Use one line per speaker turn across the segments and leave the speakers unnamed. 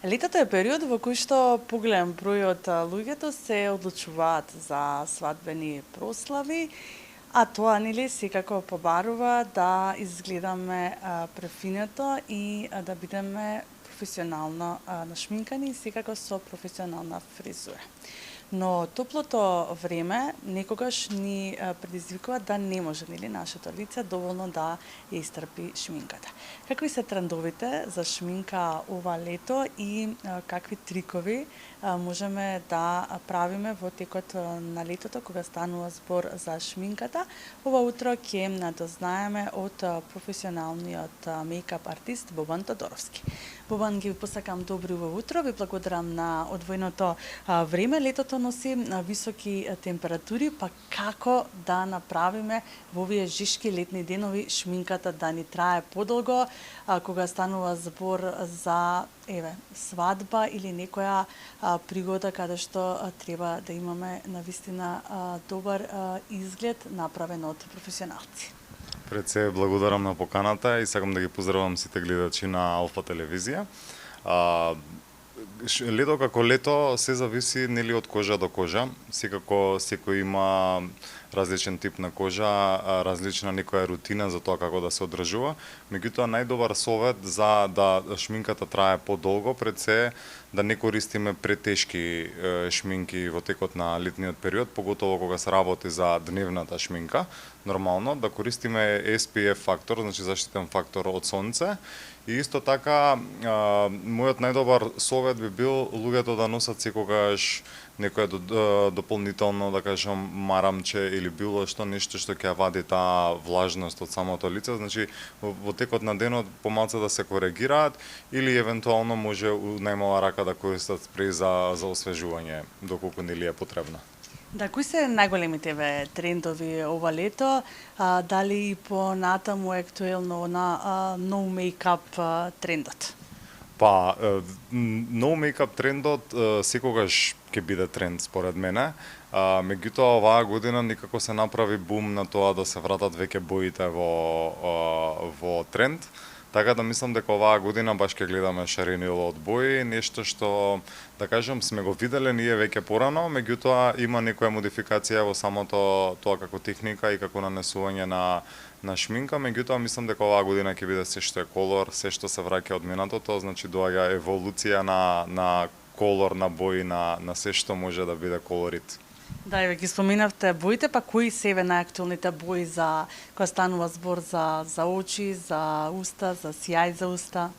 Летото е период во кој што поголем број од луѓето се одлучуваат за свадбени прослави, а тоа нели секако побарува да изгледаме префинето и да бидеме професионално нашминкани и секако со професионална фризура. Но топлото време некогаш ни предизвикува да не може нели нашето лице доволно да ја истрпи шминката. Какви се трендовите за шминка ова лето и какви трикови можеме да правиме во текот на летото кога станува збор за шминката? Ова утро ќе дознаеме од професионалниот мејкап артист Бобан Тодоровски. Бобан, ги посакам добро утро, ви благодарам на одвоеното време. Летото носи високи температури, па како да направиме во овие жишки летни денови шминката да ни трае подолго, кога станува збор за свадба или некоја пригода каде што треба да имаме навистина добар изглед направен од професионалци.
Пред се благодарам на поканата и сакам да ги поздравам сите гледачи на Алфа телевизија. Лето како лето се зависи нели од кожа до кожа. Секако секој има различен тип на кожа, различна некоја рутина за тоа како да се одржува. Меѓутоа најдобар совет за да шминката трае подолго пред се да не користиме претешки шминки во текот на летниот период, поготово кога се работи за дневната шминка. Нормално да користиме SPF фактор, значи заштитен фактор од сонце. И исто така, мојот најдобар совет би бил луѓето да носат секогаш некое дополнително, да кажам, марамче или било што нешто што ќе вади таа влажност од самото лице, значи во текот на денот помалку да се коригираат или евентуално може у најмала рака да користат спреј за освежување доколку нели е потребно.
Да, кои се најголемите трендови ова лето? Дали и понатаму е актуелно на no makeup трендот?
Па, no makeup трендот секогаш ќе биде тренд според мене. Меѓутоа оваа година никако се направи бум на тоа да се вратат веќе боите во тренд. Така да мислам дека оваа година баш ќе гледаме шаренило од бои, нешто што, да кажам, сме го виделе ние веќе порано, меѓутоа има некоја модификација во самото тоа како техника и како нанесување на шминка, меѓутоа мислам дека оваа година ќе биде се што е колор, се што се враќа од минатото, значи доаѓа еволуција на колор, на бои, на се што може да биде колорит.
Да, еве ги споменавте боите, па кои се најактуелните бои за кога станува збор за очи, за уста, за сјај за уста?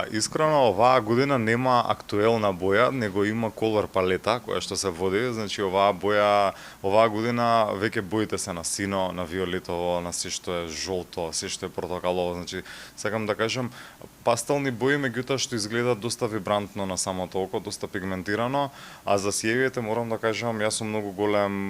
Искрено оваа година нема актуелна боја, него има колор палета која што се води, значи оваа година веќе боите се на сино, на виолетово, на се што е жолто, се што е портокалово, значи сакам да кажам пастелни бои, меѓутоа што изгледаат доста вибрантно на самото око, доста пигментирано, а за сиевите морам да кажам, јас сум многу голем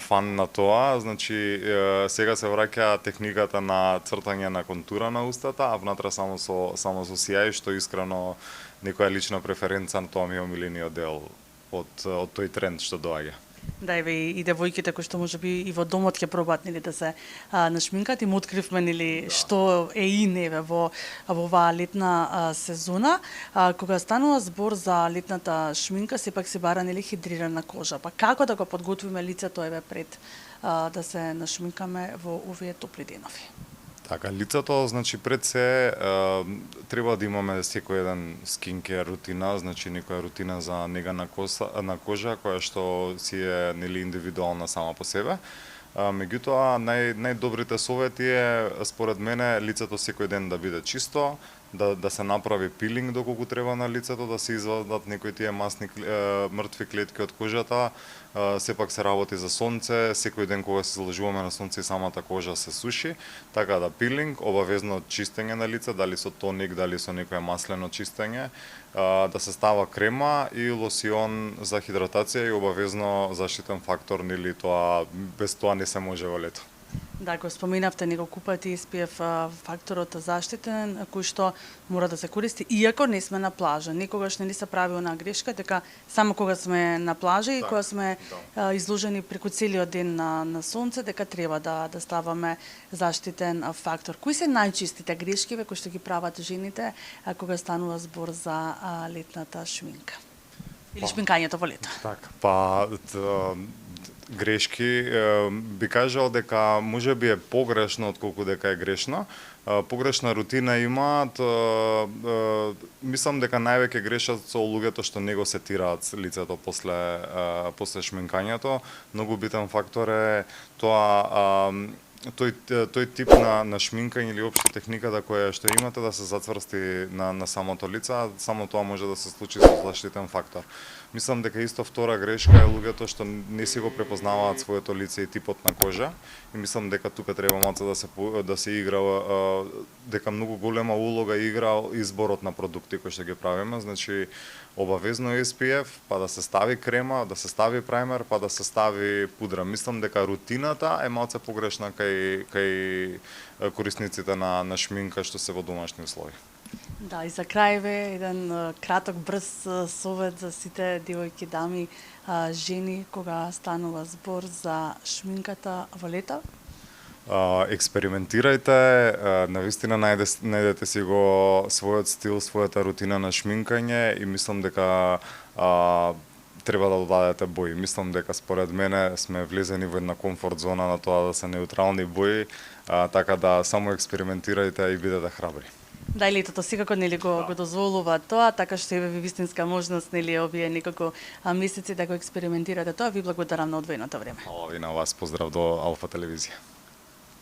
фан на тоа, значи сега се враќа техниката на цртање на контура на устата, а внатре само со сијај, што искрено некоја лична преференца на тоа ми е омилениот дел од тој тренд што доаѓа.
Да, еве и девојките кои што можеби и во домот ќе пробаат нели да се нашминкат и му откривме нели што е еве во оваа летна сезона. Кога станува збор за летната шминка, сепак се бара нели хидрирана кожа. Па како да го подготвиме лицето еве пред да се нашминкаме во овие топли денови?
Така, лицето, значи пред се треба да имаме секој еден skincare рутина, значи некоја рутина за нега на кожа која што си е нели индивидуална сама по себе. Меѓутоа најдобрите совети е според мене лицето секој ден да биде чисто, да се направи пилинг доколку треба на лицето, да се извадат некои тие масни мртви клетки од кожата. Сепак се работи за сонце, секој ден кога се изложуваме на сонце и самата кожа се суши, така да пилинг, обавезно чистење на лице, дали со тоник, дали со некое маслено чистење, да се става крема и лосион за хидратација и обавезно заштитен фактор, нели тоа без тоа не се може во лето.
Да, го споменавте неколку пати SPF факторот заштитен, кој што мора да се користи, иако не сме на плажа. Никогаш не ни се прави она грешка, дека само кога сме на плажа и кога сме изложени преку целиот ден на сонце, дека треба да ставаме заштитен фактор. Кои се најчистите грешки кои што ги прават жените кога станува збор за летната шминка? Или шминкањето во лето?
Така, грешки, би кажал дека може би е погрешно отколку дека е грешно. Погрешна рутина имаат, мислам дека највеќе грешат со луѓето што не го сетираат лицето после шминкањето. Многу битен фактор е тоа тој тип на шминкање или општо техниката која што имате да се зацврсти на самото лице, само тоа може да се случи со заштитен фактор. Мислам дека исто втора грешка е луѓето што не си го препознаваат своето лице и типот на кожа и мислам дека тука треба малку да се игра, дека многу голема улога игра изборот на продукти кои што ги правиме, значи обавезно SPF, па да се стави крема, да се стави праймер, па да се стави пудра. Мислам дека рутината е малку погрешна кај корисниците на шминка што се во домашни услови.
Да, и за крај еден краток брз совет за сите девојки, дами, жени кога станува збор за шминката во лето?
Експериментирајте, навистина најдете си го својот стил, својата рутина на шминкање и мислам дека треба да додадете бои. Мислам дека според мене сме влезени во една комфорт зона на тоа да се неутрални бои, така да само експериментирајте и бидете храбри.
Да, и летото секако го дозволува тоа, така што е вистинска можност овие некако месеци да го експериментирате тоа. Ви благодарам на одвоеното време.
И на вас поздрав до Алфа телевизија.